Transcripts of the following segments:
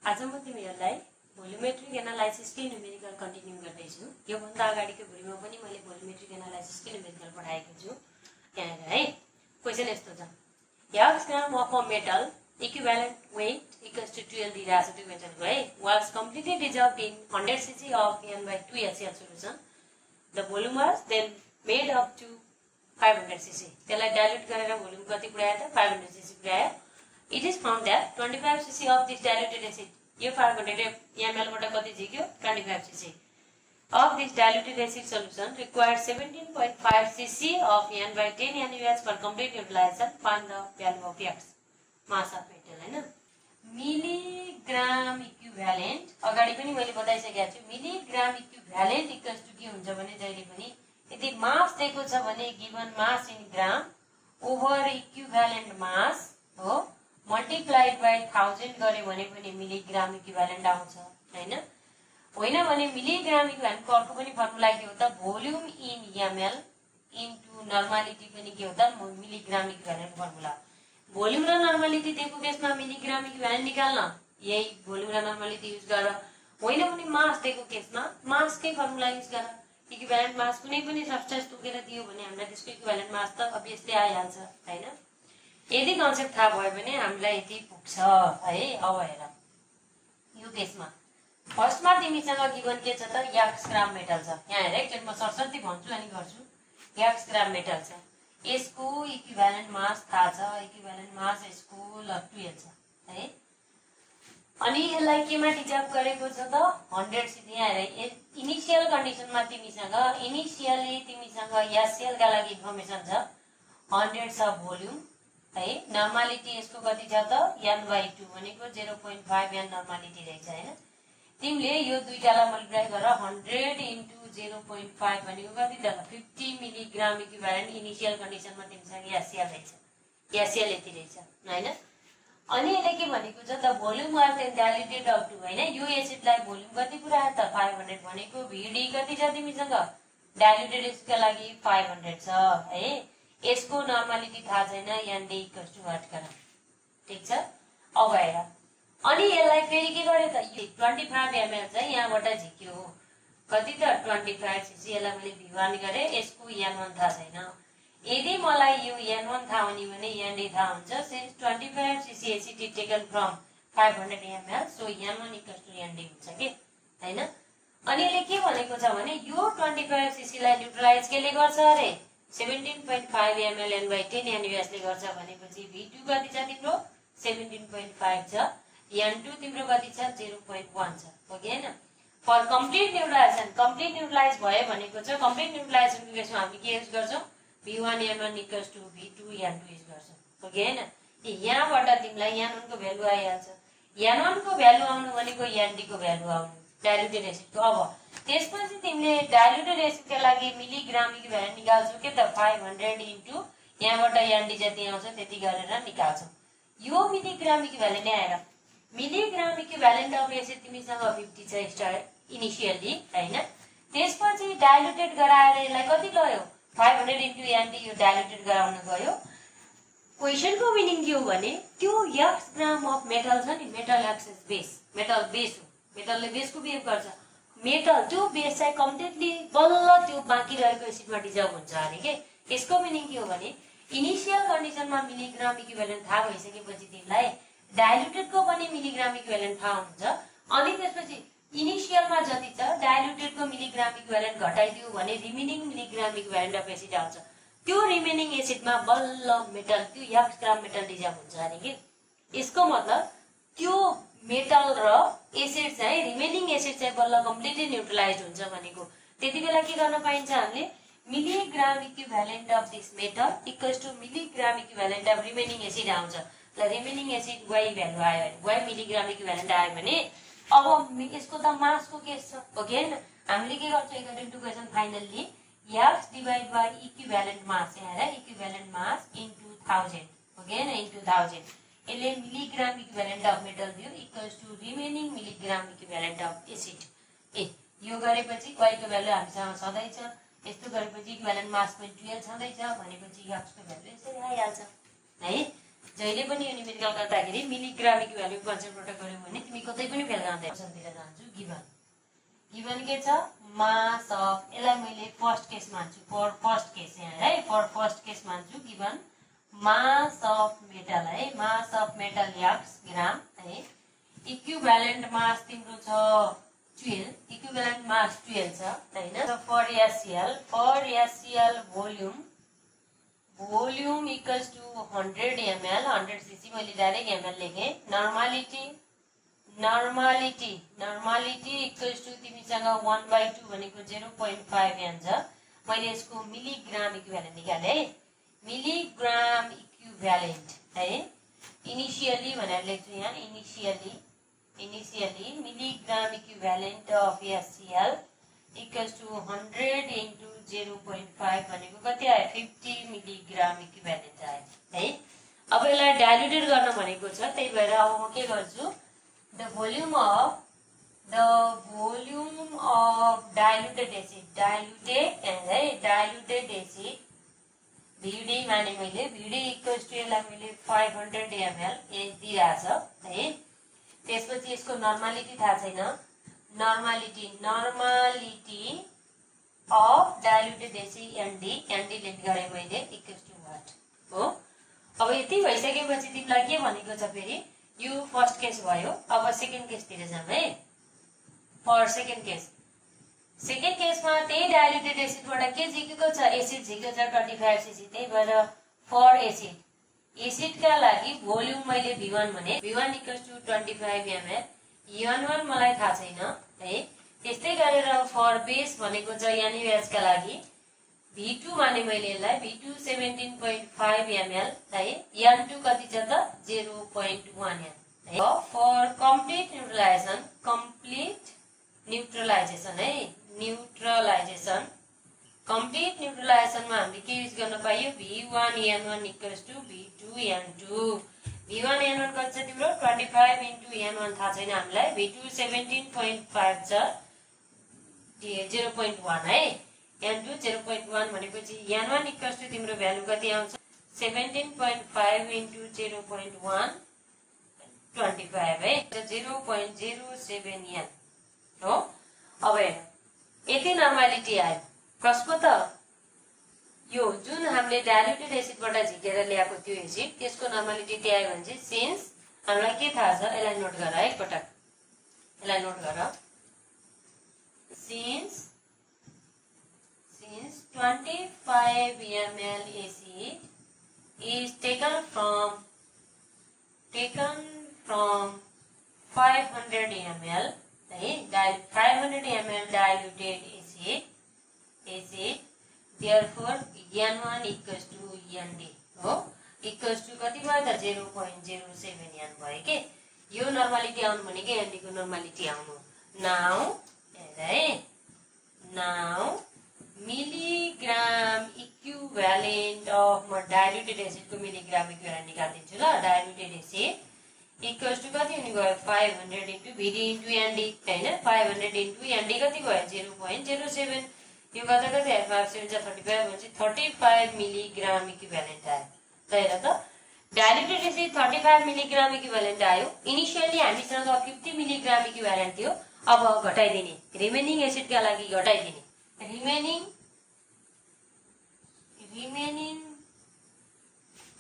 आज म तिमीहरुलाई भोल्युमेट्रिक एनालाइसिस के न्यूमेरिकल कन्टिन्यू गर्दै छु। यो भन्दा अगाडिको भिडियोमा पनि मैले भोल्युमेट्रिक एनालाइसिस के न्यूमेरिकल पढाएको छु। यहाँ है क्वेशन यस्तो छ, X gram of a metal equivalent weight equals to 12 दिइराछ त्यो क्वेशनको है। Was completely dissolved in 100 cc of N/2 HCl solution. The volume was then made up to 500 cc. त्यसलाई डाइल्युट गरेर भोल्युम कति पुर्यायो त 500 cc पुर्यायो। It is found that 25 cc of this diluted acid, यो 500 ml बाट कति झिक्यो 25 cc of this diluted acid solution required 17.5 cc of N/10 NaOH for complete utilization. Find the value of X, mass of metal हैन। Milligram equivalent अगाडि पनि मैले बताइसकेको छु। Milligram equivalent equals to के हुन्छ भने जहिले पनि यदि मास दिएको छ भने given mass in gram over equivalent mass हो मल्टिप्लाइड बाइ 1000 गरे भने पनि मिलिग्राम इक्विभ्यालेन्ट आउँछ हैन। होइन भने मिलिग्राम इक्विभ्यालेन्टको अर्को पनि फर्मुला के हो त volume in ml into normality पनि के हो त मिलिग्राम इक्विभ्यालेन्ट फर्मुला। भोल्युम र नर्मालिटी दिएको केसमा मिलिग्राम इक्विभ्यालेन्ट निकाल्न यही भोल्युम र नर्मालिटी युज गर। होइन भने मास दिएको केसमा मासकै फर्मुला युज गर। इक्विभ्यालेन्ट मास कुनै पनि सब्स्टेन्स तोकेर दियो भने हामीलाई त्यसको इक्विभ्यालेन्ट मास त अभियसली आइहाल्छ हैन। यदि कन्सेप्ट थाहा भयो भने हामीलाई यति पुग्छ है। अब हेर यो केसमा फर्स्टमा तिमीसँग गिवन के छ त X ग्राम मेटल छ। यहाँ हेर एकचोटि म सरसर्ती भन्छु अनि गर्छु। X ग्राम मेटल छ, यसको इक्विभ्यालेन्ट मास थाहा छ, इक्विभ्यालेन्ट मास यसको 12 छ है। अनि यसलाई केमा डिजर्भ गरेको छ त 100 cc। यहाँ हेर इनिशियल कन्डिसनमा इनिशियली तिमीसँग HCl का लागि इन्फर्मेसन छ 100 छ भोल्युम है। नर्मालिटी यसको कति छ त N/2 भनेको 0.5 N नर्मालिटी रहेछ हैन। तिमीले यो दुईटालाई मल्टिप्लाई गर 100 इन्टु 0.5 भनेको कति त 50 मिलिग्राम इक्विभ्यालेन्ट इनिशियल कन्डिसनमा तिमीसँग HCl रहेछ। HCl यति रहेछ हैन। अनि यसले के भनेको छ त volume was then diluted up to हैन। यो एसिडलाई भोल्युम कति पुर्यायो त 500 भनेको Vd कति छ तिमीसँग डाइल्युटेड एसिडका लागि 500 छ है। यसको नर्मालिटी थाहा छैन Nd इक्वल्स टु वाट गर। ठीक छ। अब हेर अनि यसलाई फेरि के गरे त 25 ml चाहिँ यहाँबाट झिक्यो कति त 25 cc। यसलाई मैले V1 गरे, यसको N1 थाहा छैन। यदि मलाई यो N1 थाहा हुने भने Nd थाहा हुन्छ। Since 25 cc acid is taken from 500 ml so N1 equals to Nd हुन्छ के हैन। अनि यसले के भनेको छ भने यो 25 cc लाई न्यूट्रलाइज केले गर्छ अरे 17.5 ml N/10 NaOH ले गर्छ भनेपछि V2 कति छ तिम्रो 17.5 छ, N2 तिम्रो कति छ 0.1 छ हो कि हैन। फर कम्प्लिट न्यूट्रलाइज भयो भनेको छ। कम्प्लिट न्यूट्रलाइजेसनको केसमा हामी के युज गर्छौं V1 N1 equals to V2 N2 use गर्छौं हो कि हैन। यहाँबाट तिमीलाई N1 को भ्यालु आइहाल्छ। N1 को भ्यालु आउनु भनेको Nd को भ्यालु आउनु डाइल्युटेड एसिडको। अब त्यसपछि तिमीले डाइल्युटेड एसिडका लागि मिलिग्राम इक्विभ्यालेन्ट निकाल्छौ के त 500 इन्टु यहाँबाट Nd जति आउँछ त्यति गरेर निकाल्छौ। यो मिलिग्राम इक्विभ्यालेन्ट आएर मिलिग्राम इक्विभ्यालेन्ट अफ एसिड तिमीसँग 50 छ स्टार्ट इनिशियली हैन। त्यसपछि डाइल्युटेड गराएर यसलाई कति गयो 500 इन्टु Nd यो डाइल्युटेड गराउन गयो। क्वेशनको मिनिङ के हो भने त्यो X ग्राम अफ मेटल छ नि metal access base, metal base हो। मेटलले बेसको बिहेभ गर्छ। मेटल त्यो बेस चाहिँ कम्प्लिटली बल्ल त्यो बाँकी रहेको एसिडमा डिजर्भ हुन्छ अरे के। यसको मिनिङ के हो भने इनिशियल कन्डिसनमा मिलिग्राम इक्विभ्यालेन्ट थाहा भइसकेपछि तिमीलाई डाइल्युटेडको पनि मिलिग्राम इक्विभ्यालेन्ट थाहा हुन्छ। अनि त्यसपछि इनिशियलमा जति छ डाइल्युटेडको मिलिग्राम इक्विभ्यालेन्ट घटाइदियो भने remaining milligram equivalent of acid आउँछ। त्यो रिमेनिङ एसिडमा बल्ल मेटल त्यो X ग्राम मेटल डिजर्भ हुन्छ अरे के। यसको मतलब त्यो मेटल र एसिड चाहिँ रिमेनिङ एसिड चाहिँ बल्ल कम्प्लिटली न्यूट्रलाइज हुन्छ भनेको। त्यति बेला के गर्न पाइन्छ हामीले milligram equivalent of this metal equals to milligram equivalent of remaining acid आउँछ। ल रिमेनिङ एसिड Y भ्यालु आयो भने Y मिलिग्राम इक्विभ्यालेन्ट आयो भने अब यसको त मासको केस छ हो कि हैन। हामीले के गर्छौं according to question finally X divide by equivalent mass. यहाँ हेर इक्विभ्यालेन्ट मास इन्टु 1000 हो कि हैन इन्टु 1000 यसले मिलिग्राम इक्विभ्यालेन्ट अफ मेटल दियो equals to remaining milligram equivalent of acid. यो गरेपछि Y को भ्यालु हामीसँग सधैं छ। यस्तो गरेपछि इक्विभ्यालेन्ट मास पनि 12 छँदै छ भनेपछि X को भ्यालु यसरी आइहाल्छ है। जहिले पनि यो न्युमेरिकल गर्दाखेरि मिलिग्राम इक्विभ्यालेन्ट कन्सेप्टबाट गर्यौ भने तिमी कतै पनि फेल गर्दैन। क्वेशनतिर जान्छु। गिभन के छ मास अफ, यसलाई मैले फर्स्ट केस मान्छु, फर फर्स्ट केस यहाँ है, फर फर्स्ट केस मान्छु। गिभन मास अफ मेटल है, मास अफ मेटल एक्स ग्राम है, इक्विभ्यालेन्ट मास तिम्रो छ 12, इक्विभ्यालेन्ट मास 12 छ हैन। For SCL volume equals to 100 ml, 100 cc मैले डाइरेक्ट ml लेखेँ। नर्मालिटी इक्वल्स टु तिमीसँग 1/2 भनेको 0.5 n छ। मैले यसको मिलिग्राम इक्विभ्यालेन्ट निकाले है, मिलिग्राम इक्विभ्यालेन्ट है। इनिशियली भनेर लेख्छु यहाँ, initially milligram equivalent of SCL equals to 100 into 0.5 भनेको कति आयो 50 मिलिग्राम इक्विभ्यालेन्ट आयो है। अब यसलाई डाइल्युटेड गर्न भनेको छ, त्यही भएर अब म के गर्छु, the volume of diluted acid VD माने मैले VD इक्वल्स टु यसलाई मैले 500 ml दिइरहेछ है। त्यसपछि यसको नर्मालिटी थाहा छैन, normality of diluted acid ND let गरे मैले इक्वल्स टु व्हाट हो। अब यति भइसकेपछि तिमीलाई के भनेको छ फेरि, यो फर्स्ट केस भयो। अब सेकेन्ड केसतिर जाम है। फर सेकेन्ड केसमा त्यही डाइल्युटेड एसिडबाट के झिकेको छ, एसिड झिकेको छ 25 cc। त्यही भएर फर एसिडका लागि भोल्युम मैले V1 भने V1 equals to 25 ml, N1 मलाई थाहा छैन है। त्यस्तै गरेर फर बेस भनेको छ NaOH का लागि V2 माने मैले यसलाई V2 17.5 ml है, N2 कति छ त 0.1 n है। फर कम्प्लिट न्यूट्रलाइजेसन है, कम्प्लिट न्यूट्रलाइजेसनमा हामीले के युज गर्न पाइयो, V1 N1 equals to V2 N2। V1 N1 कति छ तिम्रो 25 into N1 थाहा छैन हामीलाई, V2 17.5 छ 0.1 है, N2 0.1 भनेपछि N1 इक्वल्स टु तिम्रो भ्यालु कति आउँछ 17.5 into 0.1 25 है, 0.07 n हो। अब यति नर्मालिटी आयो कसको त, यो जुन हामीले डाइल्युटेड एसिडबाट झिकेर ल्याएको त्यो एसिड त्यसको नर्मालिटी त्यही आयो भने चाहिँ सिन्स हामीलाई के थाहा छ, यसलाई नोट गर है एकपटक, यसलाई नोट गर। Since 25 ml acid is taken from 500 ml है, 500 ml diluted acid, therefore N1 equals to ND हो, इक्वल्स टु कति भयो त 0.07 n भयो के। यो नर्मालिटी आउनु भनेको ND को नर्मालिटी आउनु। नाउ मिलिग्राम इक्विभ्यालेन्ट अफ, म डाइल्युटेड एसिड को मिलिग्राम इक्विभ्यालेन्ट निकाल्दिन्छु ल। डाइल्युटेड एसिड इक्वल्स टु कति हुने भयो 500 into VD into ND हैन, 500 into ND कति भयो 0.07, यो गर्दा कति आयो 5 7 35 भनेपछि 35 मिलिग्राम इक्विभ्यालेन्ट आयो। त्यही त डाइल्युटेड एसिड 35 मिलिग्राम इक्विभ्यालेन्ट आयो। इनिशियली हामीसँग 50 मिलिग्राम इक्विभ्यालेन्ट थियो, अब घटाइदिने, रिमेनिङ एसिडका लागि घटाइदिने, रिमेनिङ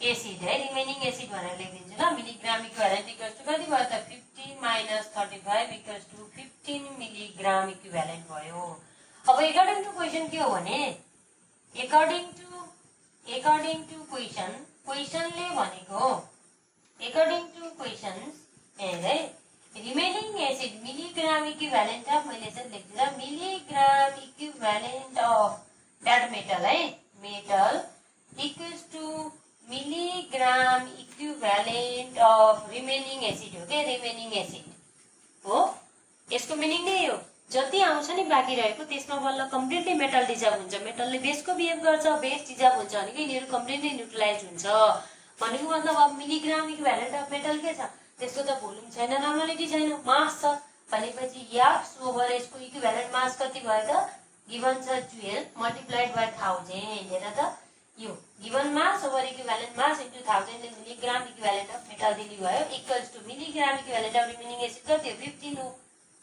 एसिड है, रिमेनिङ एसिड भनेर लेखिदिन्छु ल। मिलिग्राम इक्विभ्यालेन्ट इक्वल्स टु कति भयो त 50 minus 35 equals to 15 milligram equivalent भयो। अब अकॉर्डिंग टू क्वेशन के हो भने, अकॉर्डिंग टू क्वेशनले भनेको, अकॉर्डिंग टू क्वेशन्स है, remaining acid milligram equivalent of, मैले चाहिँ लेख्दिन milligram equivalent of that metal है, metal equals to milligram equivalent of remaining acid हो के, रिमेनिङ एसिड हो। यसको मिनिङ नै हो, जति आउँछ नि बाँकी रहेको त्यसमा बल्ल कम्प्लिटली मेटल डिजल्भ हुन्छ, मेटलले बेसको बिहेभ गर्छ, बेस डिजल्भ हुन्छ भनेको यिनीहरू कम्प्लिटली न्युट्रलाइज हुन्छ भनेको मतलब। अब मिलिग्राम इक्विभ्यालेन्ट अफ मेटल के छ, त्यसको त भोल्युम छैन, नर्मालिटी छैन, मास छ भनेपछि एक्स ओभर यसको इक्विभ्यालेन्ट मास कति भयो त, गिभन छ 12 मल्टिप्लाइड बाइ 1000 हेर त, यो given mass over equivalent mass into 1000 ले मिलिग्राम इक्विभ्यालेन्ट अफ मेटल दिने भयो equals to milligram equivalent of remaining acid कति हो 15 हो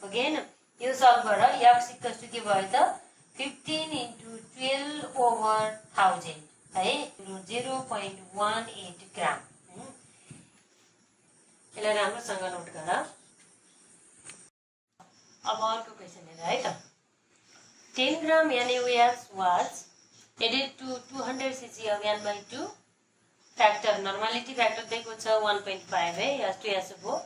ओके हैन यो सल्भ गर x इक्वल्स टु के भयो त 15 इन्टु 12 ओभर 1000 है 0.18 ग्राम यसलाई राम्रोसँग नोट गर अब अर्को क्वेशन हेर है त 10 ग्राम NaOH was added to 200 cc of N/2 factor normality factor दिएको छ 1.5 है H2SO4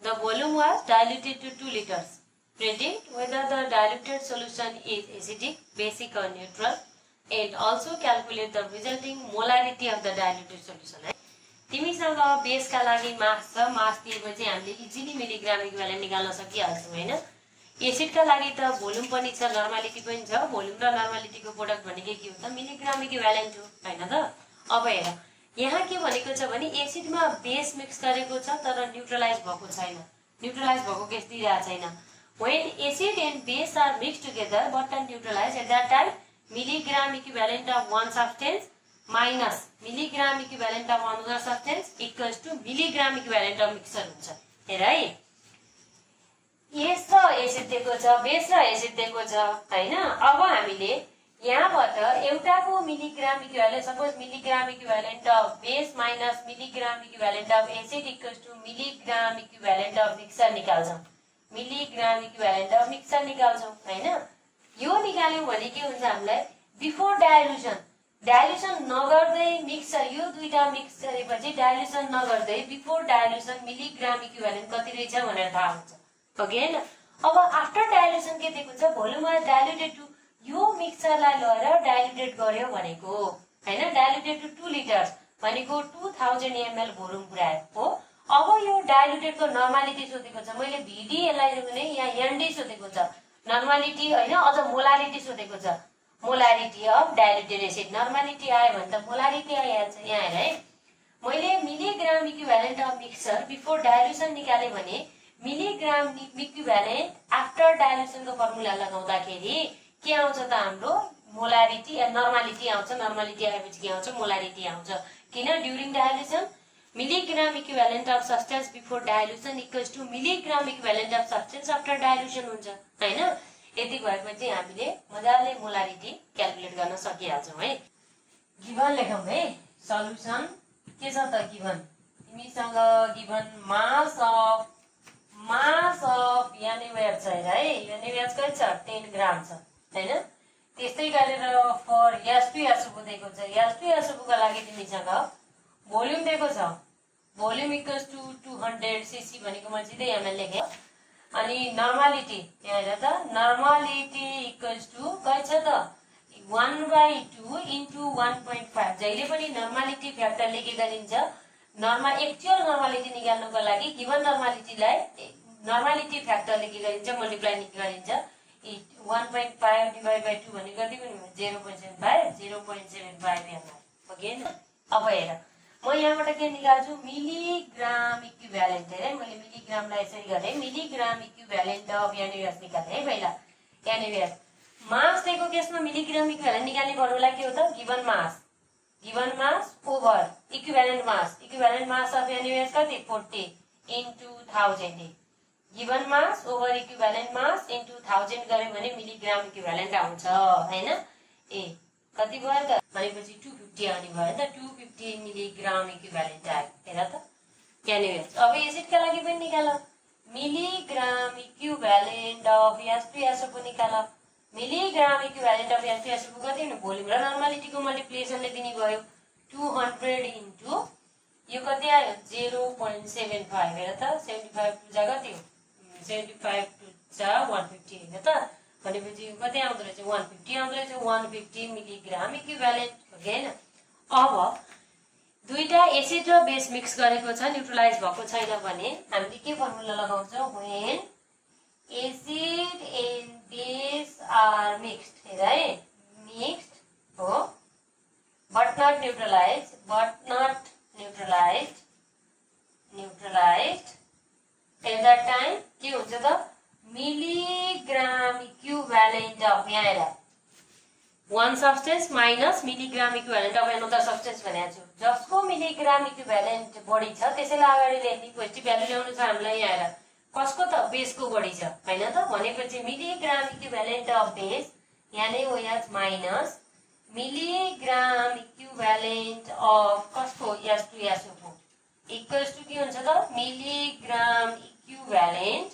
the volume was diluted to 2 liters predict whether the diluted solution is acidic basic or neutral and also calculate the resulting molarity of the diluted solution है तिमीसँग बेसका लागि मास छ मास दिएपछि हामीले easily milligram equivalent निकाल्न सकिहाल्छौं हैन एसिडका लागि त भोल्युम पनि छ नर्मालिटी पनि छ भोल्युम र नर्मालिटीको प्रोडक्ट भनेको के हो त मिलिग्राम इक्विभ्यालेन्ट हो हैन त अब हेर यहाँ के भनेको छ भने एसिडमा बेस मिक्स गरेको छ तर न्यूट्रलाइज भएको छैन न्यूट्रलाइज भएको केस दिइरा छैन when acid and base are mixed together but are neutralized at that time milligram equivalent of one substance minus milligram equivalent of another substance equals to milligram equivalent of mixture हुन्छ हेर है S र acid दिएको छ base र acid दिएको छ हैन अब हामीले यहाँबाट एउटाको milligram equivalent suppose milligram equivalent of base minus milligram equivalent of acid equals to milligram equivalent of mixer निकाल्छौं मिलिग्राम इक्विभ्यालेन्ट अफ मिक्सर निकाल्छौं हैन यो निकाल्यौं भने के हुन्छ हामीलाई बिफोर डाइल्युसन नगर्दै मिक्सर यो दुईटा मिक्स गरेपछि डाइल्युसन नगर्दै बिफोर डाइल्युसन मिलिग्राम इक्विभ्यालेन्ट कति रहेछ भनेर थाहा हुन्छ ओके हैन अब आफ्टर डाइल्युसन के दिएको छ भोल्युम वाज डाइल्युटेड टु यो मिक्सरलाई लगेर डाइल्युटेड गर्यो भनेको हैन डाइल्युटेड टु 2 लिटर्स भनेको 2000 ml भोल्युम पुर्यायो हो अब यो डाइल्युटेडको नर्मालिटी सोधेको छ मैले VD यसलाई भने यहाँ ND सोधेको छ नर्मालिटी हैन अझ मोलारिटी सोधेको छ molarity of diluted acid normality आयो भने त मोलारिटी आइहाल्छ यहाँ हेर है मैले milligram equivalent of mixer before dilution निकाले भने मिलिग्राम इक्विभ्यालेन्ट आफ्टर डाइल्युसनको फर्मुला लगाउँदाखेरि के आउँछ त हाम्रो मोलारिटी नर्मालिटी आउँछ नर्मालिटी आएपछि के आउँछ मोलारिटी आउँछ किन during dilution milligram equivalent of substance before dilution equals to milligram equivalent of substance after dilution हुन्छ हैन यति भएपछि हामीले मजाले मोलारिटी क्याल्कुलेट गर्न सकिहाल्छौं है गिभन लेखौं है सल्युसन के छ त गिभन तिमीसँग गिभन मास अफ NaOH छ है NaOH कति छ 10 ग्राम छ हैन त्यस्तै गरेर फर H2SO4 दिएको छ H2SO4 को लागि तिमीसँग भोल्युम दिएको छ भोल्युम इक्वल्स टु 200 cc भनेको मैले सिधै ml लेखे अनि नर्मालिटी यहाँ हेर त नर्मालिटी इक्वल्स टु कति छ त 1/2 इन्टु 1.5 जहिले पनि नर्मालिटी फ्याक्टरले के गरिन्छ एक्चुअल नर्मालिटी निकाल्नको लागि गिभन नर्मालिटीलाई नर्मालिटी फ्याक्टरले के गरिन्छ मल्टिप्लाई गरिन्छ 1.5 डिवाइड बाइ 2 भनेको कति पनि 0.75 ml ओके हैन अब हेर म यहाँबाट के निकाल्छु मिलिग्राम इक्विभ्यालेन्ट हेरे मैले मिलिग्रामलाई यसरी गरे मिलिग्राम इक्विभ्यालेन्ट अफ NaOH निकाले है पहिला NaOH मास दिएको केसमा मिलिग्राम इक्विभ्यालेन्ट निकाल्ने फर्मुला के हो त given mass over equivalent mass of NaOH कति 40 इन्टु 1000 गिभन मास ओभर इक्विभ्यालेन्ट मास इन्टु 1000 गर्यो भने मिलिग्राम इक्विभ्यालेन्ट आउँछ हैन ए कति भयो त भनेपछि 250 आउने भयो त 250 मिलिग्राम इक्विभ्यालेन्ट आयो हेर त NaOH अब एसिडका लागि पनि निकाल मिलिग्राम इक्विभ्यालेन्ट अफ H2SO4 निकाल मिलिग्राम इक्विभ्यालेन्ट अफ H2SO4 कति हो भोल्युम र नर्मालिटीको मल्टिप्लिकेसनले दिने भयो 200 इन्टु यो कति आयो 0.75 हेर त 75 टु जा कति हो 75 टु जा 150 हेर त भनेपछि कति आउँदो रहेछ 150 आउँदो रहेछ 150 मिलिग्राम इक्विभ्यालेन्ट ओके हैन अब दुईटा एसिड र बेस मिक्स गरेको छ न्यूट्रलाइज भएको छैन भने हामीले के formula लगाउँछौं when acid and base are mixed हेर है मिक्स्ड हो but not neutralized at that time के हुन्छ त मिलिग्राम इक्विभ्यालेन्ट अफ यहाँ हेर 1 substance minus milligram equivalent of another substance भनेको छु। जसको मिलिग्राम इक्विभ्यालेन्ट बढी छ त्यसैलाई अगाडि लेख्ने पोजिटिभ भ्यालु ल्याउनु छ हामीलाई यहाँ आएर। कसको त बेसको बढी छ हैन त भनेपछि मिलिग्राम इक्विभ्यालेन्ट अफ बेस यहाँ नै हो यहाँ माइनस मिलिग्राम इक्विभ्यालेन्ट अफ कसको S2SO4 इक्वल्स टु के हुन्छ त मिलिग्राम इक्विभ्यालेन्ट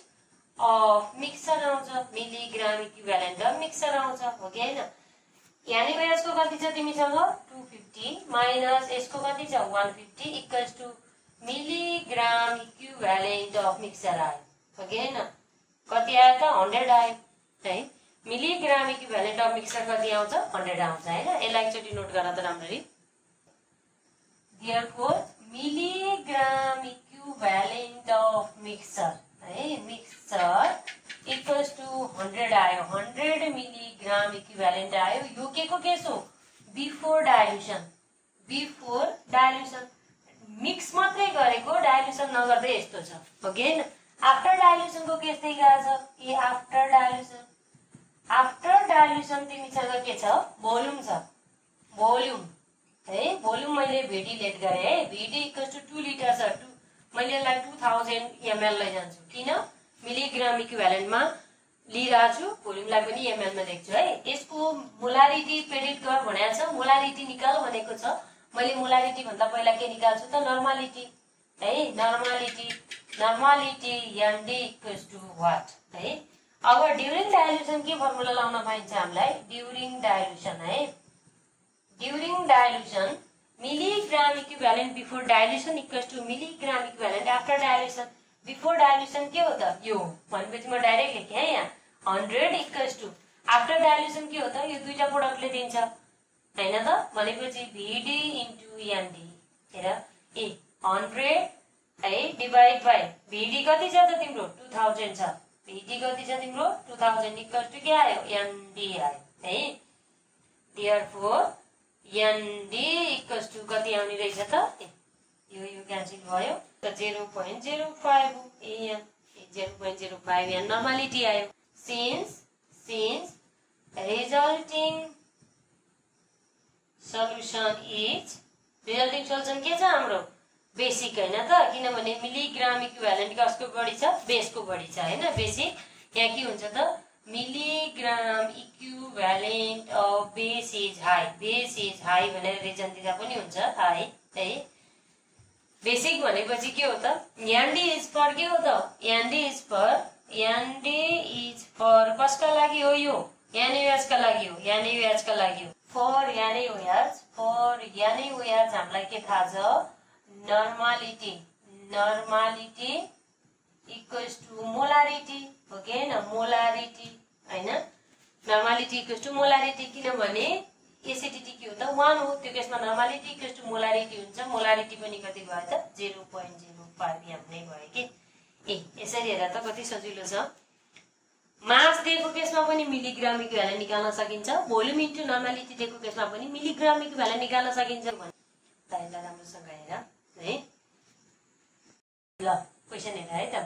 अफ मिक्सर आउँछ। मिलिग्राम इक्विभ्यालेन्ट अफ मिक्सर आउँछ हो कि हैन। यहाँ नै यसको कति छ तिमीसँग 250 माइनस यसको कति छ 150 equals to milligram equivalent of mixture आयो हो कि हैन। कति आयो त 100 आयो है। मिलिग्राम इक्विभ्यालेन्ट अफ मिक्सर कति आउँछ 100 आउँछ हैन। यसलाई एकचोटी नोट गर त राम्ररी। Therefore milligram equivalent of mixer है मिक्सर इक्वल्स टु 100 आयो। 100 मिलिग्राम इक्विभ्यालेन्ट आयो। यो के को केस हो before dilution. Before dilution mix मात्रै गरेको डाइल्युसन नगर्दै यस्तो छ हो कि हैन। आफ्टर डाइल्युसन को केस चाहिँ गएको छ A after dilution. After dilution तिमीसँग के छ भोल्युम छ। भोल्युम है भोल्युम मैले VD लेट गरे है। VD इक्वल्स टु 2 लिटर छ। मैले यसलाई 2000 ml लैजान्छु किन मिलिग्राम इक्विभ्यालेन्टमा लिइरहेको छु। भोल्युमलाई पनि ml मा लेख्छु है। यसको मोलारिटी प्रेडिक्ट गर भनेको छ। मोलारिटी निकाल भनेको छ। मैले मोलारिटी भन्दा पहिला के निकाल्छु त नर्मालिटी है। Normality normality ND equals to what है। अब ड्युरिङ डाइल्युसन के फर्मुला लाउन पाइन्छ हामीलाई ड्युरिङ डाइल्युसन है। During dilution milligram equivalent before dilution equals to milligram equivalent after dilution. Before dilution के हो त यो भनेपछि म डाइरेक्ट लेखेँ है यहाँ 100 इक्वल्स टु आफ्टर डाइल्युसन के हो त यो दुईटा प्रोडक्टले दिन्छ हैन त भनेपछि VD इन्टु ND हेर ए 100 है डिवाइड बाइ VD कति छ त तिम्रो 2000 छ। VD कति छ तिम्रो 2000 इक्वल्स टु के आयो ND आयो है। Therefore ND इक्वल्स टु कति आउने रहेछ त यो क्यान्सल भयो त 0.05 हो AN 0.05 यहाँ नर्मालिटी आयो। सिन्स रिजल्टिङ सल्युसन के छ हाम्रो बेसिक हैन त किनभने मिलिग्राम इक्विभ्यालेन्ट कसको बढी छ बेसको बढी छ हैन। बेसिक यहाँ के हुन्छ त milligram equivalent of base is high भनेर रिजन दिँदा पनि हुन्छ हाई है। बेसिक भनेपछि के हो त ND इज फर के हो त ND इज फर कसका लागि हो यो NaOH का लागि हो NaOH का लागि हो। फर NaOH हामीलाई के थाहा छ नर्मालिटी इक्वल्स टु मोलारिटी हो कि हैन। मोलारिटी हैन नर्मालिटी इक्वल्स टु मोलारिटी किनभने एसिडिटी के हो त 1 हो। त्यो केसमा नर्मालिटी इक्वल्स टु मोलारिटी हुन्छ। मोलारिटी पनि कति भयो त 0.05 यहाँ नै भयो कि ए यसरी हेर त कति सजिलो छ। मास दिएको केसमा पनि मिलिग्राम इक्विभ्यालेन्ट निकाल्न सकिन्छ। भोल्युम इन्टु नर्मालिटी दिएको केसमा पनि मिलिग्राम इक्विभ्यालेन्ट निकाल्न सकिन्छ भने ताइला राम्रोसँग हेर है। ल क्वेशन हेर है त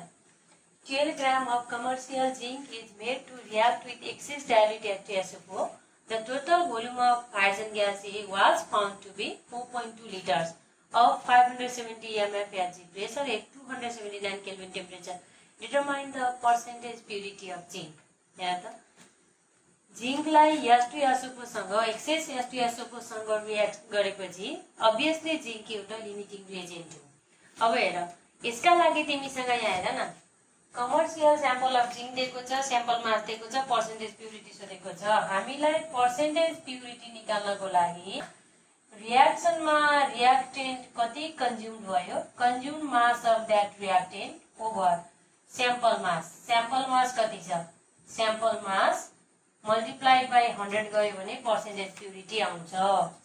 12 gram of commercial zinc is made to react with excess dilute H2SO4. The total volume of hydrogen gas A was found to be 4.2 liters of 570 mF at the pressure at 279 Kelvin temperature. Determine the percentage purity of zinc. यहाँ त zinc लाई H2SO4 सँग access H2SO4 सँग react गरेपछि obviously zinc एउटा limiting reagent हो। अब हेर यसका लागि तिमीसँग यहाँ हेर न कमर्शियल सैंपल अफ जिंक दिएको छ सैंपल मास दिएको छ पर्सेन्टेज प्युरिटी सोधेको छ। हामीलाई पर्सेन्टेज प्युरिटी निकाल्नको लागि रिएक्सनमा रिएक्टेन्ट कति कन्ज्युम्ड भयो consumed mass of that reactant over sample mass कति छ सैंपल मास मल्टिप्लाइड बाइ 100 गयो भने पर्सेन्टेज प्युरिटी आउँछ।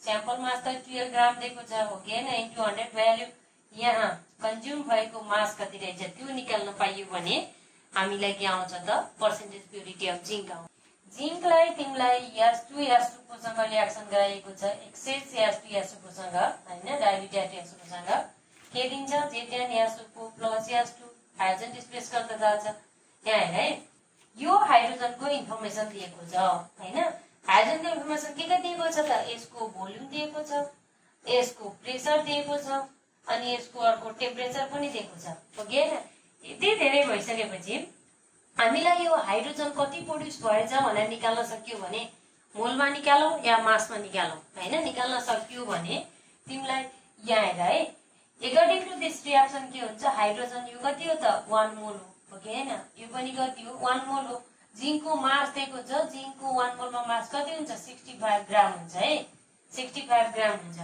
सैंपल मास त 12 ग्राम दिएको छ हो कि हैन इन्टु 100 भ्यालु यहाँ कन्ज्युम भएको मास कति रहेछ त्यो निकाल्न पाइयो भने हामीलाई के आउँछ त पर्सेन्टेज प्युरिटी अफ जिंक आउँछ। जिंकलाई तिमीलाई H2SO4 सँग रिएक्सन गराएको छ एक्सेस H2SO4 सँग हैन डाइल्युटेड H2SO4 सँग के दिन्छ Z10SO4 plus H2 hydrogen displace गर्दा जान्छ। यहाँ हेर है यो हाइड्रोजनको इन्फर्मेसन दिएको छ हैन हाइड्रोजनको इन्फर्मेसन के दिएको छ त? यसको भोल्युम दिएको छ, यसको प्रेसर दिएको छ, अनि यसको अर्को टेम्परेचर पनि दिएको छ, हो कि हैन? यति धेरै भइसकेपछि हामीलाई यो हाइड्रोजन कति प्रोड्युस भएछ भनेर निकाल्न सक्यो भने मोलमा निकालौ या मासमा निकालौ, हैन? निकाल्न सक्यो भने तिमीलाई यहाँ हेर है, एकर्डिङ टु दिस रिएक्सन के हुन्छ? हाइड्रोजन यो कति हो त? 1 मोल हो कि हैन? यो पनि कति हो? 1 मोल हो। जिंकको मास दिएको छ, जिंकको 1 मोलमा मास कति हुन्छ? 65 ग्राम हुन्छ है, 65 ग्राम हुन्छ।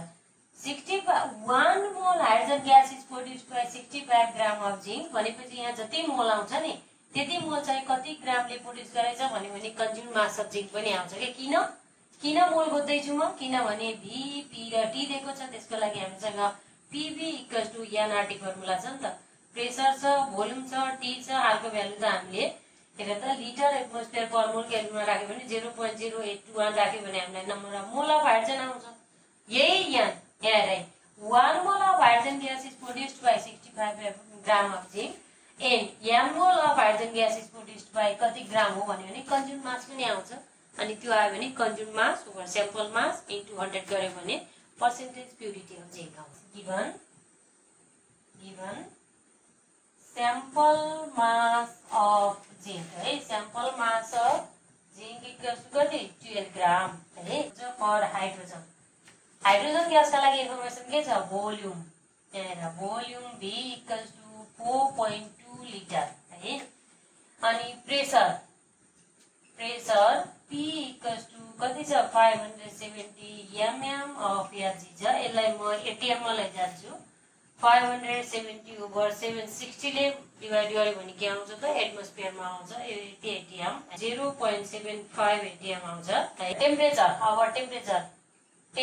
1 mole hydrogen gas is produced by 65 gram of zinc भनेपछि यहाँ जति मोल आउँछ नि त्यति मोल चाहिँ कति ग्रामले प्रोड्युस गरेछ भने कन्ज्युम मास अफ जिंक पनि आउँछ के? किन मोल खोज्दैछु म? किनभने V, P र T दिएको छ, त्यसको लागि हामीसँग PV = NRT फर्मुला छ नि त। प्रेसर छ, भोल्युम छ, T छ, R को भ्यालु त हामीले हेर त लिटर एटमोस्फियर पर मोल केल्भिनमा राख्यो भने 0.0821 राख्यो भने हामीलाई number of mole of hydrogen आउँछ। यही यहाँ हेर 1 mole of hydrogen gas is produced by 65 gram of zinc and m mole of hydrogen gas is produced by कति ग्राम हो भने कन्ज्युम मास पनि आउँछ। अनि त्यो आयो भने कन्ज्युम मास ओभर स्याम्पल मास इन्टु 100 गर्यो भने पर्सेन्टेज प्युरिटी अफ जिंक आउँछ। Given sample mass of zinc है, sample mass of zinc equals to कति? 12 ग्राम है पर हाइड्रोजन। हाइड्रोजन ग्यासका लागि इन्फर्मेसन के छ? भोल्युम। यहाँ भोल्युम V = 4.2 लिटर है। अनि प्रेसर P = कति छ? 570 mm of Hg छ। यसलाई म एटीएम मा लैजान्छु। 570 over 760 ले डिवाइड गर्यो भने के आउँछ त? एटमोस्फियर मा आउँछ। यति एटीएम 0.75 एटीएम आउँछ। Temperature, our temperature T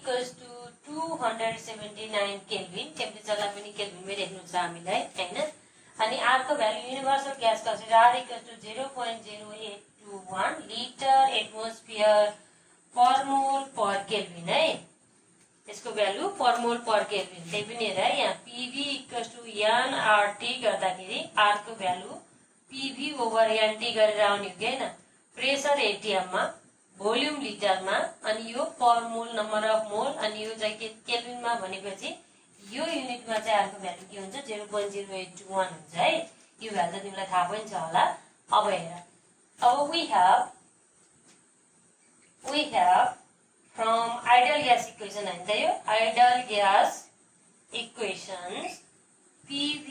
= 279 kelvin. टेम्परेचरलाई पनि केल्भिनमै लेख्नु छ हामीलाई, हैन? अनि R को भ्यालु युनिभर्सल ग्यास को R = 0.0821 litre atmosphere per mole per Calvin है। यसको भ्यालु पर मोल पर केल्भिन। त्यही पनि हेर यहाँ PV = NRT गर्दाखेरि R को भ्यालु PV ओभर NT गरेर आउने हो कि हैन? प्रेसर एटीएम मा, भोल्युम लिटर मा, अनि यो पर मोल नम्बर अफ मोल, अनि यो चाहिँ केल्भिन मा भनेपछि यो युनिट मा चाहिँ R को भ्यालु के हुन्छ? 0.0821 हुन्छ है। यो भ्यालु त तिमीलाई थाहा पनि छ होला। अब हेर, अब we have from ideal gas equation and the ideal gas equations PV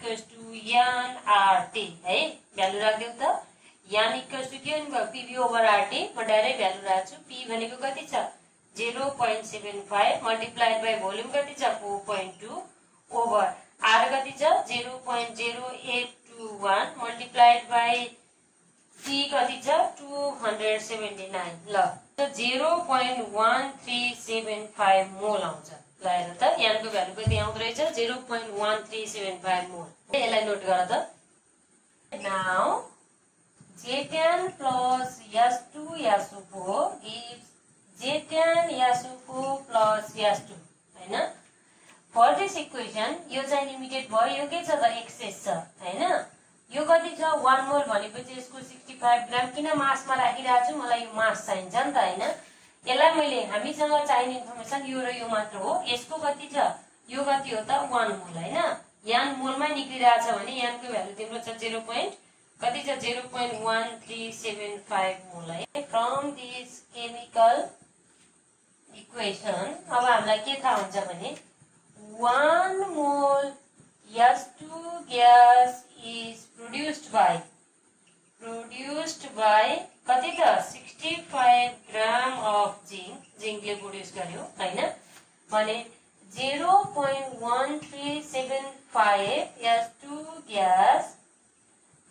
= NRT है। भ्यालु राख्दियौ त n = के हुन्छ? PV over RT। म डाइरेक्ट भ्यालु राख्छु। P भनेको कति छ? 0.75 मल्टिप्लाइड बाइ भोल्युम कति छ? 4.2 ओभर R कति छ? 0.0821 मल्टिप्लाइड बाइ T कति छ? 279। ल 0.1375 मोल आउँछ। ल हेर त n को भ्यालु कति आउँदो रहेछ? 0.1375 मोल। यसलाई नोट गर त। Now J10 plus S2SO4 gives J10 SO4 plus S2 हैन? For this equation यो चाहिँ लिमिटेड भयो। यो के छ त? एक्सेस छ, हैन? यो कति छ? 1 मोल भनेपछि यसको 65 ग्राम। किन मासमा राखिरहेको छु? मलाई यो मास चाहिन्छ नि त, हैन? यसलाई मैले हामीसँग चाहिने इन्फर्मेसन यो र यो मात्र हो। यसको कति छ? यो कति हो त? 1 मोल, हैन? n मोलमै निक्लिरहेछ भने n को भ्यालु तिम्रो छ 0. कति छ? 0.1375 मोल है। फ्रम दिस केमिकल इक्वेसन अब हामीलाई के थाहा हुन्छ भने 1 मोल S2 gas is produced by कति त? 65 ग्राम अफ जिंकले प्रोड्युस गर्यो, हैन? भने 0.1375 S2 gas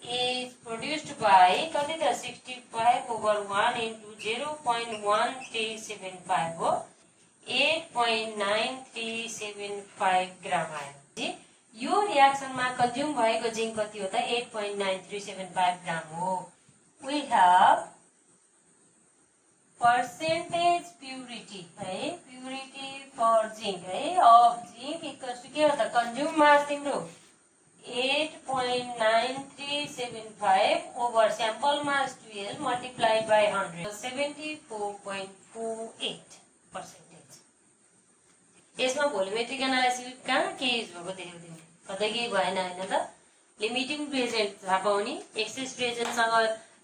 is produced by कति त? 65 over 1 into 0.1375 हो 8.9375 ग्राम आयो। यो रिएक्सनमा कन्ज्युम भएको जिंक कति हो त? 8.9375 ग्राम हो। We have percentage purity है, purity for zinc है of zinc equals to के हो त? कन्ज्युम मास तिम्रो 8.9375 over sample mass 12 multiplied by 100 74.48%. यसमा भोल्युमेट्रिक एनालाइसिस कहाँ के युज भएको देख्यौ तिमीले? कतै केही भएन हैन त? लिमिटिङ रिएजेन्ट थाहा पाउने, एक्सेस रिएजेन्टसँग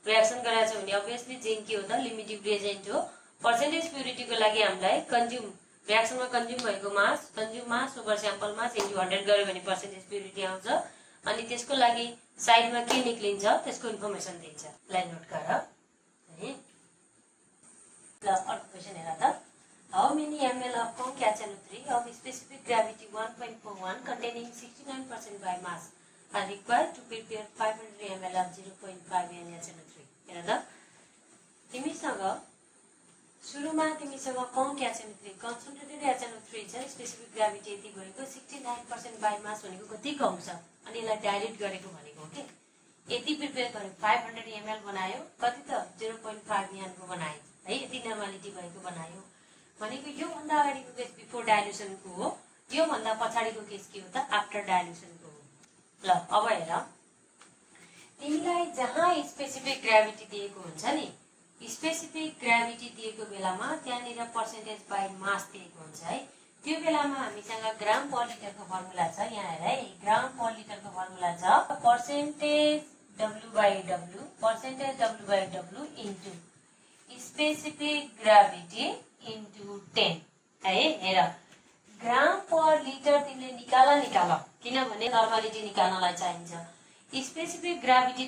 रिएक्सन गराएको छ भने अभियसली जिंक के हो त? लिमिटिङ रिएजेन्ट हो। पर्सेन्टेज प्युरिटीको लागि हामीलाई कन्ज्युम रिएक्सनमा कन्ज्युम भएको मास ओभर स्याम्पल मास इन्टु 100 गर्यो भने पर्सेन्टेज प्युरिटी आउँछ। अनि त्यसको लागि साइडमा के निक्लिन्छ त्यसको इन्फर्मेसन दिन्छ। लाइन नोट गर है। ल अर्को क्वेशन हेर त। How many ml of ConCat-NO3 of specific gravity 1.41 containing 69% by mass are required to prepare 500 ml of 0.5 NaCO3? हेर त तिमीसँग सुरुमा तिमीसँग ConCat-NO3 कन्सन्ट्रेटेड HNO3 छ, स्पेसिफिक ग्राभिटी यति भएको 69% बाइ मास भनेको कति कम छ अनि यसलाई डाइल्युट गरेको भनेको के यति प्रिपेयर गर्यो 500 ml बनायो कति त 0.5 यानको बनायो है, यति नर्मालिटी भएको बनायो भनेको यो भन्दा अगाडिको केस बिफोर डाइल्युसनको हो, यो भन्दा पछाडीको केस के हो त आफ्टर डाइल्युसनको हो। ल अब हेर तिमीलाई जहाँ स्पेसिफिक ग्राभिटी दिएको हुन्छ नि, स्पेसिफिक ग्राभिटी दिएको बेलामा त्यहाँनिर पर्सेन्टेज बाइ मास दिएको हुन्छ है, त्यो बेलामा हामीसँग ग्राम पर लिटरको फर्मुला छ। यहाँ हेर है, ग्राम पर लिटरको फर्मुला छ percentage W by W into specific gravity into 10 है। हेर ग्राम पर लिटर तिमीले निकाल किनभने नर्मालिटी निकाल्नलाई चाहिन्छ। स्पेसिफिक ग्राभिटी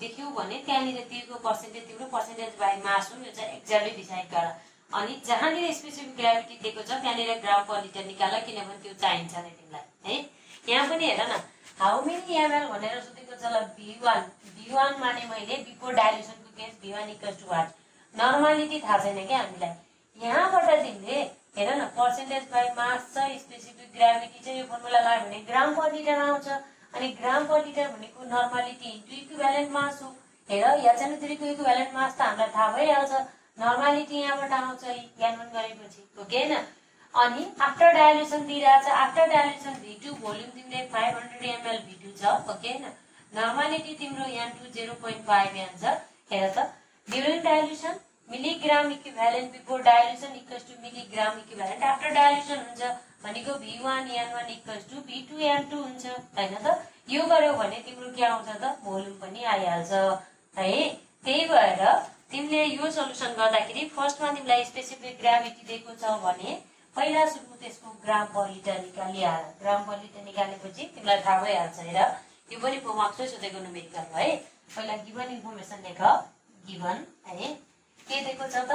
देख्यौ भने त्यहाँनिर दिएको पर्सेन्टेज तिम्रो पर्सेन्टेज बाइ मास हो, यो चाहिँ एक्ज्याक्टली डिसाइड गर। अनि जहाँनिर स्पेसिफिक ग्राभिटी दिएको छ त्यहाँनिर ग्राम पर लिटर निकाल किनभने त्यो चाहिन्छ नि तिमीलाई है। यहाँ पनि हेर न हाउ मेनी ml भनेर सोधेको छ। ल V1 माने मैले बिफोर डाइल्युसनको case V1 equals to what normality थाहा छैन के हामीलाई। यहाँबाट तिमीले हेर न पर्सेन्टेज बाइ मास छ, स्पेसिफिक ग्राभिटी छ, यो फर्मुला लगायो भने ग्राम पर लिटर आउँछ। अनि ग्राम पर लिटर भनेको नर्मालिटी इन्टु इक्विभ्यालेन्ट मास हो। हेर HNO3 को इक्विभ्यालेन्ट मास त हामीलाई थाहा भइहाल्छ, नर्मालिटी यहाँबाट आउँछ यान गरेपछि हो कि हैन। अनि आफ्टर डाइल्युसन दिइरहेछ, आफ्टर डाइल्युसन V2 भोल्युम तिमीले 500 ml V2 छ हो कि हैन। नर्मालिटी तिम्रो N2 0.5 N छ। हेर त during dilution milligram equivalent before dilution equals to milligram equivalent after dilution हुन्छ भनेको V1 N1 equals to V2 N2 हुन्छ हैन त। यो गर्यो भने तिम्रो के आउँछ त भोल्युम पनि आइहाल्छ है। त्यही भएर तिमीले यो सल्युसन गर्दाखेरि फर्स्टमा तिमीलाई स्पेसिफिक ग्राभिटी दिएको छ भने पहिला सुरु त्यसको ग्राम पर लिटर निकालिहाल। ग्राम पर लिटर निकालेपछि तिमीलाई थाहा भइहाल्छ। हेर यो पनि मार्क्समै सोधेको न्युमेरिकल हो है। पहिला गिभन इन्फर्मेसन लेख, गिभन है के दिएको छ त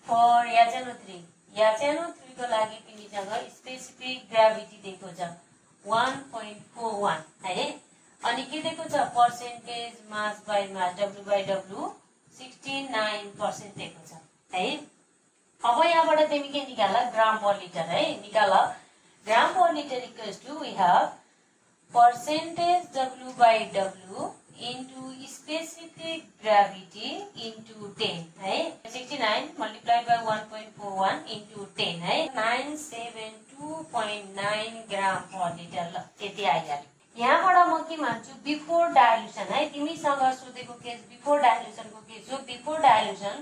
फर HNO3 को लागि तिमीसँग स्पेसिफिक ग्राभिटी दिएको छ 1.41 है। अनि के दिएको छ percentage mass by mass W by W 69% दिएको छ है। अब यहाँबाट तिमी के निकाल ग्राम पर लिटर है, निकाल gram per litre equals to we have percentage W by W into specific gravity into 10 है। 69 मल्टिप्लाइड बाइ 1.41 इन्टु 10 है, 972.9 ग्राम पर लिटर। ल यति आइहाल्यो। यहाँबाट म के मान्छु बिफोर डाइल्युसन है, तिमीसँग सोधेको केस बिफोर डाइल्युसनको केस हो। Before dilution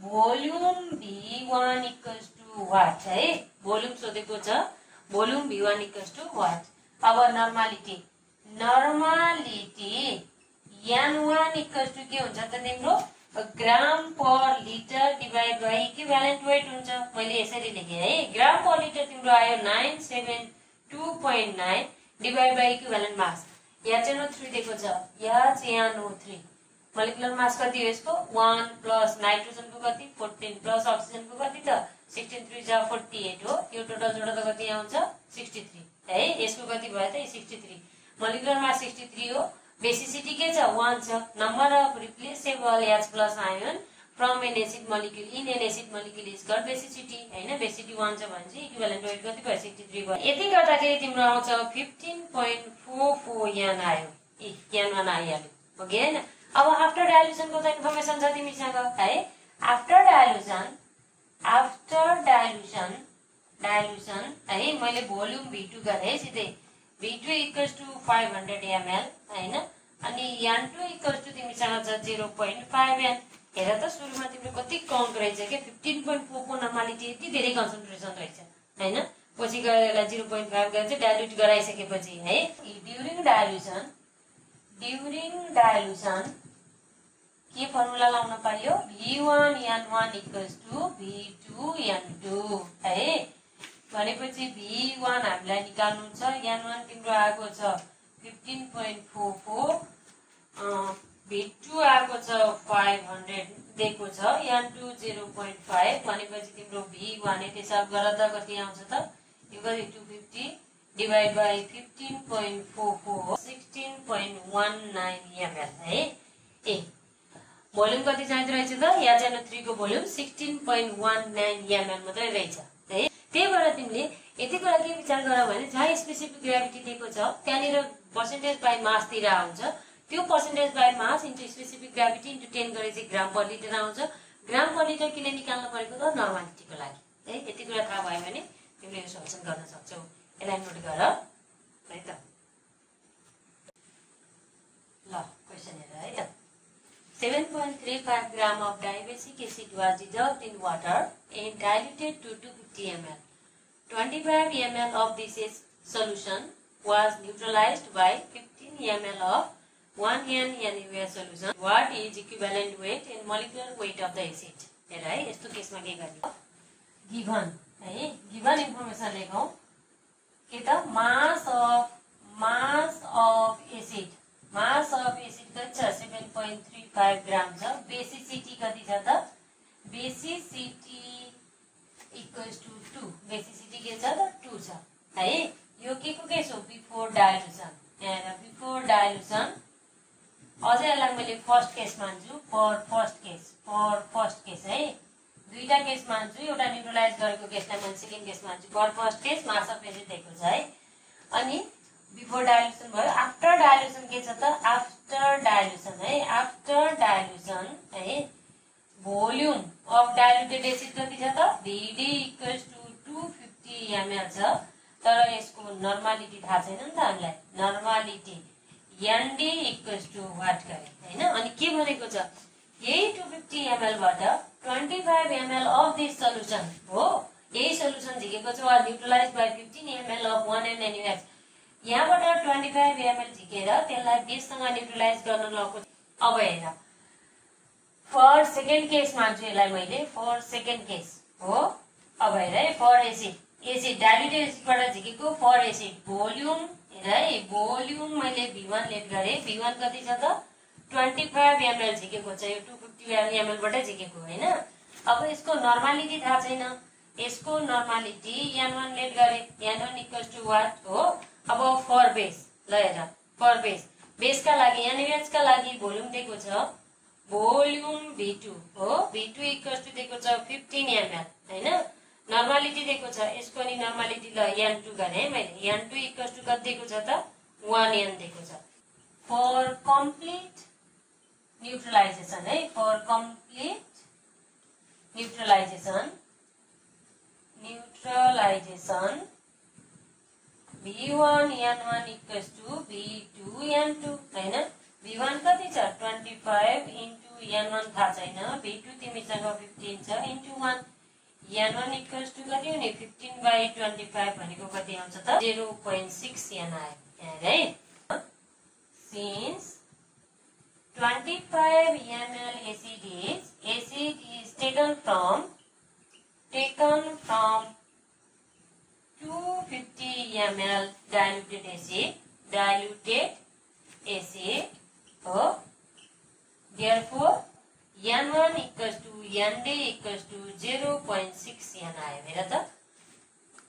volume V1 equals to what है, भोल्युम सोधेको छ, volume V1 equals to what. अब नर्मालिटी N1 इक्वल्स टु के हुन्छ त तिम्रो gram per litre divide by equivalent weight हुन्छ। मैले यसरी लेखे है, ग्राम पर लिटर तिम्रो आयो 972.9 divide by equivalent mass. HNO3 दिएको छ, HNO3 मोलिकुलर मास कति हो यसको 1 प्लस नाइट्रोजनको कति 14 प्लस अक्सिजनको कति त 16 3 जा 48 हो। यो टोटल जोड्दा त कति आउँछ 63 है। यसको कति भयो त 63। मोलिकुलर मास 63 हो, बेसिसिटी के छ 1 छ। Number of replaceable H plus ion from an acid molecule in an acid molecule is called basicity हैन। बेसिसिटी 1 छ भने चाहिँ इक्विभ्यालेन्ट वेट कति भयो 63 भयो। यति गर्दाखेरि तिम्रो आउँछ 15.44 N आयो। N1 आइहाल्यो हो कि हैन। अब आफ्टर डाइल्युसनको त इन्फर्मेसन छ तिमीसँग है। आफ्टर डाइल्युसन है मैले भोल्युम V2 गरे सिधै V2 equals to 500 ml हैन अनि N2 equals to तिमीसँग छ 0.5 N हेर त सुरुमा तिम्रो कति कम रहेछ के 15.4 को नर्मालिटी यति धेरै कन्सन्ट्रेसन रहेछ हैन पछि गएर यसलाई 0.5 गरेर चाहिँ डाइल्युट गराइसकेपछि है ड्युरिङ डाइल्युसन के फर्मुला लाउन पाइयो V1 N1 equals to V2 N2 है भनेपछि V1 हामीलाई निकाल्नु छ N1 तिम्रो आएको छ 15.44 V2 आएको छ 500 दिएको छ N2 0.5 भनेपछि तिम्रो V1 यति सब गर त कति आउँछ त यो गरी 250 डिवाइड बाइ 15.44 16.19 ml है ए भोल्युम कति चाहिँदो रहेछ त यहाँ चाहिँ 3 को भोल्युम 16.19 ml मात्रै रहेछ है त्यही भएर तिमीले यति कुरा के विचार गर भने जहाँ स्पेसिफिक ग्राभिटी दिएको छ त्यहाँनिर पर्सेन्टेज बाइ मास तिर आउँछ त्यो percentage by mass into specific gravity into 10 गरे चाहिँ ग्राम पर लिटर आउँछ ग्राम पर लिटर किन निकाल्नु परेको त नर्मालिटीको लागि है यति कुरा थाहा भयो भने तिमीले यो सोल्युसन गर्न सक्छौ यसलाई नोट गर है त ल क्वेशन हेर है त 7.35 gram of diabasic acid was dissolved in water and diluted to 250 ml. 25 ml of this solution was neutralized by 15 ml of 1N NaOH solution. What is equivalent weight and molecular weight of the acid? हेर है यस्तो केसमा के गर्ने given है given information लेखौं के त मास of acid mass of acid कति छ 7.35 ग्राम छ बेसिसिटी कति छ त बेसिसिटी इक्वल्स टु 2 बेसिसिटी के छ त 2 छ है यो के को केस हो बिफोर डाइल्युसन यहाँ बिफोर डाइल्युसन अझै यसलाई मैले फर्स्ट केस मान्छु फर फर्स्ट केस है दुईटा केस मान्छु एउटा न्युट्रलाइज गरेको केसलाई मैले सेकेन्ड केस मान्छु for first case mass of acid दिएको छ है अनि बिफोर डाइल्युसन भयो आफ्टर डाइल्युसन के छ त आफ्टर डाइल्युसन है भोल्युम अफ डाइल्युटेड एसिड कति छ त VD इक्वल्स टु 250 ml छ तर यसको नर्मालिटी थाहा छैन नि त हामीलाई normality ND equals to what गरे हैन अनि के भनेको छ यही 250 ml बाट 25 ml अफ दिस सल्युसन हो यही सल्युसन झिकेको छ वा neutralise by 15 ml of 1N NaOH यहाँबाट 25 ml झिकेर त्यसलाई बेससँग न्युट्रलाइज गर्न लगेको अब हेर फर सेकेन्ड केस मान्छु यसलाई मैले फर सेकेन्ड केस हो अब हेर है फर एसिड डाइल्युटेड एसिडबाट झिकेको फर एसिड भोल्युम हेर है भोल्युम मैले V1 लेट गरे V1 कति छ त 25 ml झिकेको छ यो 250 ml बाटै झिकेको हैन अब यसको नर्मालिटी थाहा छैन यसको नर्मालिटी N1 लेट गरे N1 इक्वल्स टु व्हाट हो अब फर बेस ल हेर फर बेस का लागि NaOH का लागि भोल्युम दिएको छ भोल्युम V2 हो V2 इक्वल्स टु दिएको छ 15 ml हैन नर्मालिटी दिएको छ यसको नि नर्मालिटी ल N2 गरे मैले N2 इक्वल्स टु कति दिएको छ त 1N दिएको छ फर कम्प्लिट न्युट्रलाइजेसन है for complete neutralisation V1 N1 equals to V2 N2 हैन V1 कति छ 25 into N1 थाहा छैन V2 तिमीसँग 15 छ into 1 N1 equals to कति हो नि 15 by 25 भनेको कति आउँछ त 0.6 N आयो है since 25 ml acid is taken from 250 ml diluted acid oh therefore N1 equals to ND equals to 0.6 N आयो हेर त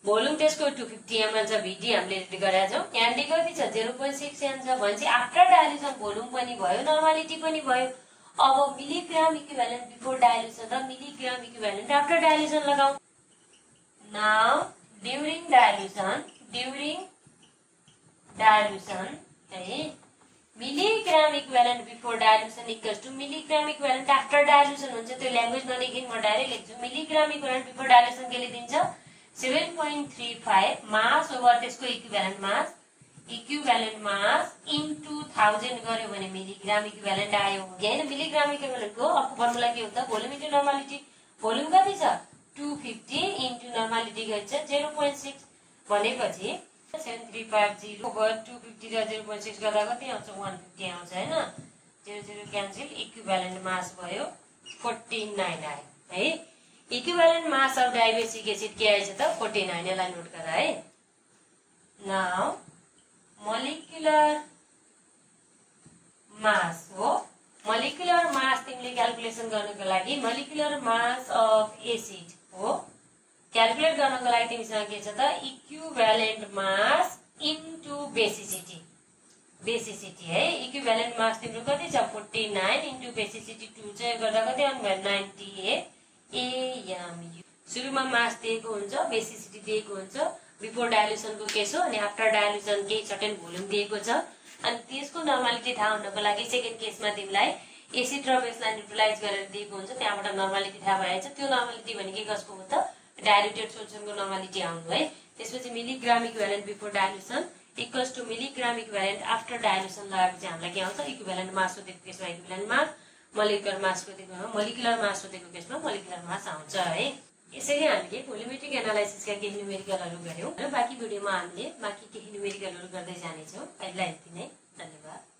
भोल्युम त्यसको 250 ml छ VD हामीले गरेका छौं ND कति छ 0.6 N छ भनेपछि आफ्टर डाइल्युसन भोल्युम पनि भयो नर्मालिटी पनि भयो अब मिलिग्राम इक्विभ्यालेन्ट बिफोर डाइल्युसन र मिलिग्राम इक्विभ्यालेन्ट आफ्टर डाइल्युसन लगाऊ नाउ during dilution है milligram equivalent before dilution equals to milligram equivalent after dilution हुन्छ त्यो ल्याङ्ग्वेज नलेखिन म डाइरेक्ट लेख्छु milligram equivalent before dilution केले दिन्छ 7.35 मास ओभर त्यसको इक्विभ्यालेन्ट मास इक्विभ्यालेन्ट मास इन्टु 1000 गर्यो भने मिलिग्राम इक्विभ्यालेन्ट आयो हैन। मिलिग्राम इक्विभ्यालेन्टको अर्को फर्मुला के हुन्छ भोल्युम इन्टु नर्मालिटी। भोल्युम कति छ 250 इन्टु नर्मालिटी कति छ 0.6 भनेपछि 7350 ओभर 250 र 0.6 गर्दा कति आउँछ 150 आउँछ हैन। 00 क्यान्सल इक्विभ्यालेन्ट मास भयो 49 आयो है। Equivalent mass of dibasic acid के आएछ त 49 यसलाई नोट गर है। नाउ मोलिकुलर मास हो। मोलिकुलर मास तिमीले क्याल्कुलेसन गर्नको लागि मोलिकुलर मास अफ एसिड हो क्याल्कुलेट गर्नको लागि तिमीसँग के छ त equivalent mass into basicity. Basicity है इक्विभ्यालेन्ट मास तिम्रो कति छ 49 इन्टु बेसिसिटी 2 चाहिँ गर्दा कति आउनु भयो 98 AMU। सुरुमा मास दिएको हुन्छ बेसिसिटी दिएको हुन्छ बिफोर डाइल्युसनको केस हो अनि आफ्टर डाइल्युसन केही सर्टेन भोल्युम दिएको छ अनि त्यसको नर्मालिटी थाहा हुनको लागि सेकेन्ड केसमा तिमीलाई एसिड र बेसलाई न्युट्रलाइज गरेर दिएको हुन्छ त्यहाँबाट नर्मालिटी थाहा भएछ। त्यो नर्मालिटी भनेको कसको हो त डाइल्युटेड सोल्युसनको नर्मालिटी आउनु है। त्यसपछि milligram equivalent before dilution equals to milligram equivalent after dilution लगाएपछि हामीलाई के आउँछ इक्विभ्यालेन्ट मास सोधेको केसमा इक्विभ्यालेन्ट मास मोलिकुलर मास सोधेको केसमा मोलिकुलर मास आउँछ है। यसैले हामीले भोल्युमेट्रिक एनालाइसिसका केही न्युमेरिकलहरू गर्यौं र बाँकी भिडियोमा हामीले बाँकी केही न्युमेरिकलहरू गर्दै जानेछौँ। अहिले यति नै, धन्यवाद।